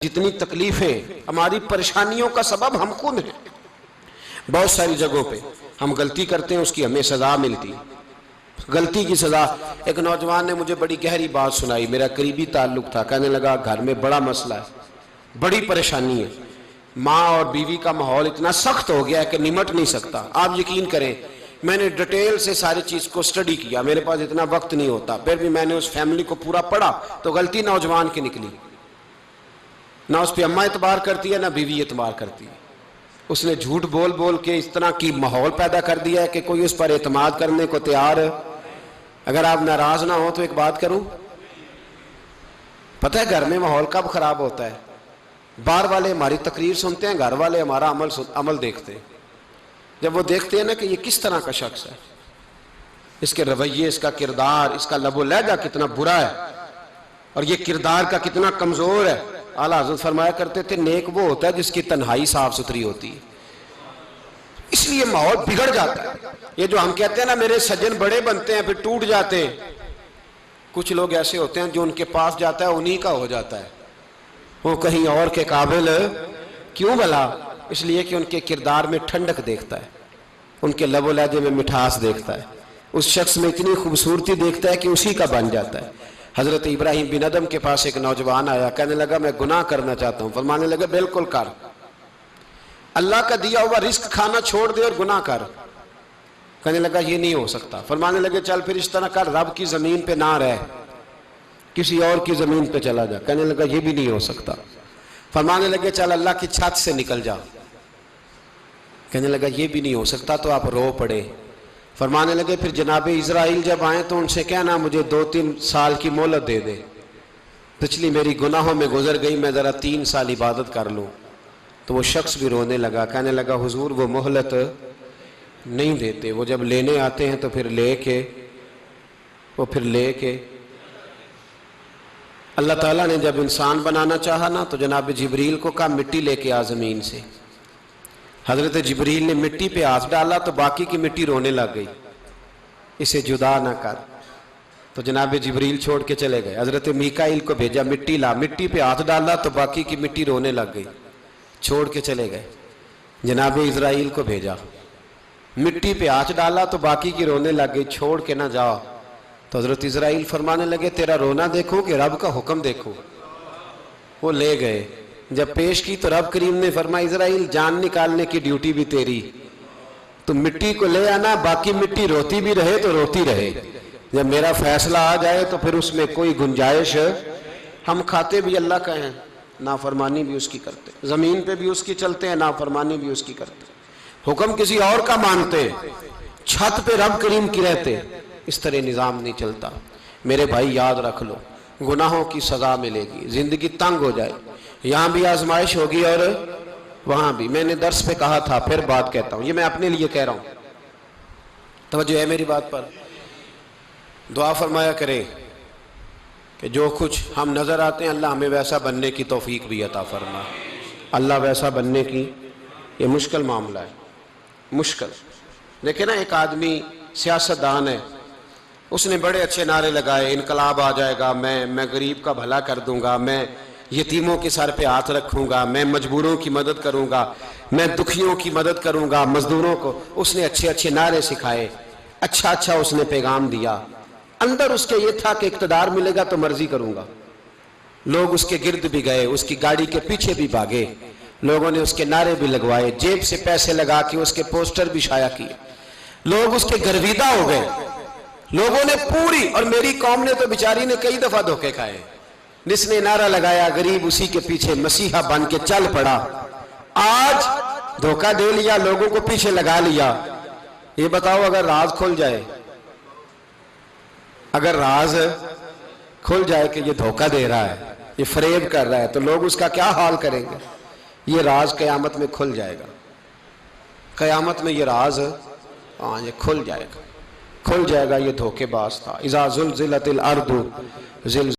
جتنی تکلیفیں ہماری پریشانیوں کا سبب ہم خود ہیں۔ بہت ساری جگہوں پہ ہم غلطی کرتے ہیں، اس کی ہمیں سزا ملتی، غلطی کی سزا۔ ایک نوجوان نے مجھے بڑی گہری بات سنائی، میرا قریبی تعلق تھا، کہنے لگا گھر میں بڑا مسئلہ ہے، بڑی پریشانی ہے، ماں اور بیوی کا ماحول اتنا سخت ہو گیا ہے کہ نمٹ نہیں سکتا۔ آپ یقین کریں میں نے ڈیٹیل سے ساری چیز کو سٹڈی کیا، میرے پاس اتنا وقت نہیں ہوتا، پھر بھی میں نے اس فیملی کو پورا پڑھا تو غلطی نوجوان کی نکلی، نہ اس پہ اماں اعتبار کرتی ہے نہ بیوی اعتبار کرتی ہے۔ اس نے جھوٹ بول بول کے اس طرح کی ماحول پیدا کر دیا ہے کہ کوئی اس پر اعتماد کرنے کو تیار ہے۔ اگر آپ ناراض نہ ہو تو ایک بات کروں، پتہ ہے گھر میں ماحول کب خراب ہوتا ہے؟ باہر والے ہماری تقریر سنتے ہیں، گھر والے ہمارا عمل دیکھتے ہیں۔ جب وہ دیکھتے ہیں نا کہ یہ کس طرح کا شخص ہے، اس کے رویے، اس کا کردار، اس کا لب و لہجہ کتنا برا ہے اور یہ کردار کا کتنا کمزور ہے۔ اعلیٰ حضرت فرمایا کرتے تھے نیک وہ ہوتا ہے جس کی تنہائی صاف ستھری ہوتی ہے، اس لیے ماحول بگڑ جاتا ہے۔ یہ جو ہم کہتے ہیں نا میرے سجن بڑے بنتے ہیں پھر ٹوٹ جاتے ہیں، کچھ لوگ ایسے ہوتے ہیں جو ان کے پاس جاتا ہے انہی کا ہو جاتا ہے، وہ کہیں اور کے قابل کیوں بھلا؟ اس لیے کہ ان کے کردار میں ٹھنڈک دیکھتا ہے، ان کے لب و لہجے میں مٹھاس دیکھتا ہے، اس شخص میں اتنی خوبصورتی دیکھتا ہے کہ اسی کا بن جاتا ہے۔ حضرت ابراہیم بن ادم کے پاس ایک نوجوان آیا، کہنے لگا میں گناہ کرنا چاہتا ہوں، فرمانے لگا بالکل کر، اللہ کا دیا ہوا رزق کھانا چھوڑ دے اور گناہ کر۔ کہنے لگا یہ نہیں ہو سکتا، فرمانے لگے چل پھر اس طرح کر، رب کی زمین پہ نہ رہ، کسی اور کی زمین پہ چلا جا۔ کہنے لگا یہ بھی نہیں ہو سکتا، فرمانے لگے چل اللہ کی چھت سے نکل جا۔ کہنے لگا یہ بھی نہیں ہو سکتا، تو آپ رو پڑے۔ فرمانے لگے پھر جناب اسرائیل جب آئیں تو ان سے کہنا مجھے 2-3 سال کی مہلت دے دے، پچھلی میری گناہوں میں گزر گئی، میں ذرا 3 سال عبادت کر لوں۔ تو وہ شخص بھی رونے لگا، کہنے لگا حضور وہ مہلت نہیں دیتے، وہ جب لینے آتے ہیں تو پھر لے کے اللہ تعالیٰ نے جب انسان بنانا چاہا نا تو جناب جبریل کو کہا مٹی لے کے آ زمین سے۔ حضرت جبریل نے مٹی پہ ہاتھ ڈالا تو باقی کی مٹی رونے لگ گئی، اسے جدا نہ کر، تو جناب جبریل چھوڑ کے چلے گئے۔ حضرت میکائیل کو بھیجا مٹی لا، مٹی پہ ہاتھ ڈالا تو باقی کی مٹی رونے لگ گئی، چھوڑ کے چلے گئے۔ جناب اسرائیل کو بھیجا، مٹی پہ ہاتھ ڈالا تو باقی کی رونے لگ گئی، چھوڑ کے نہ جاؤ۔ تو حضرت اسرائیل فرمانے لگے تیرا رونا دیکھو کہ رب کا حکم دیکھو۔ وہ لے گئے، جب پیش کی تو رب کریم نے فرمایا اسرائیل جان نکالنے کی ڈیوٹی بھی تیری، تو مٹی کو لے آنا، باقی مٹی روتی بھی رہے تو روتی رہے، جب میرا فیصلہ آ جائے تو پھر اس میں کوئی گنجائش، ہم کھاتے بھی اللہ کا ہیں، نافرمانی بھی اس کی کرتے، زمین پہ بھی اس کی چلتے ہیں، نافرمانی بھی اس کی کرتے، حکم کسی اور کا مانتے، چھت پہ رب کریم کی رہتے، اس طرح نظام نہیں چلتا۔ میرے بھائی یاد رکھ لو گناہوں کی سزا ملے گی، زندگی تنگ ہو جائے، یہاں بھی آزمائش ہوگی اور وہاں بھی۔ میں نے درس پہ کہا تھا، پھر بات کہتا ہوں، یہ میں اپنے لیے کہہ رہا ہوں، توجہ ہے میری بات پر۔ دعا فرمایا کرے کہ جو کچھ ہم نظر آتے ہیں اللہ ہمیں ویسا بننے کی توفیق بھی عطا فرما۔ اللہ ویسا بننے کی، یہ مشکل معاملہ ہے، مشکل۔ دیکھیں نا ایک آدمی سیاستدان ہے، اس نے بڑے اچھے نعرے لگائے، انقلاب آ جائے گا، میں غریب کا بھلا کر دوں گا، میں یتیموں کے سر پہ ہاتھ رکھوں گا، میں مجبوروں کی مدد کروں گا، میں دکھیوں کی مدد کروں گا، مزدوروں کو۔ اس نے اچھے اچھے نعرے سکھائے، اچھا اس نے پیغام دیا، اندر اس کے یہ تھا کہ اقتدار ملے گا تو مرضی کروں گا۔ لوگ اس کے گرد بھی گئے، اس کی گاڑی کے پیچھے بھی بھاگے، لوگوں نے اس کے نعرے بھی لگوائے، جیب سے پیسے لگا کے اس کے پوسٹر بھی شائع کیے، لوگ اس کے گرویدہ ہو گئے، لوگوں نے پوری، اور میری قوم نے تو بیچاری نے کئی دفعہ دھوکے کھائے، جس نے نعرہ لگایا غریب اسی کے پیچھے مسیحا بن کے چل پڑا۔ آج دھوکہ دے لیا، لوگوں کو پیچھے لگا لیا۔ یہ بتاؤ اگر راز کھل جائے، اگر راز کھل جائے کہ یہ دھوکہ دے رہا ہے، یہ فریب کر رہا ہے، تو لوگ اس کا کیا حال کریں گے؟ یہ راز قیامت میں کھل جائے گا، قیامت میں یہ راز یہ کھل جائے گا، یہ دھوکے باز تھا۔ اذا زلزلت الارض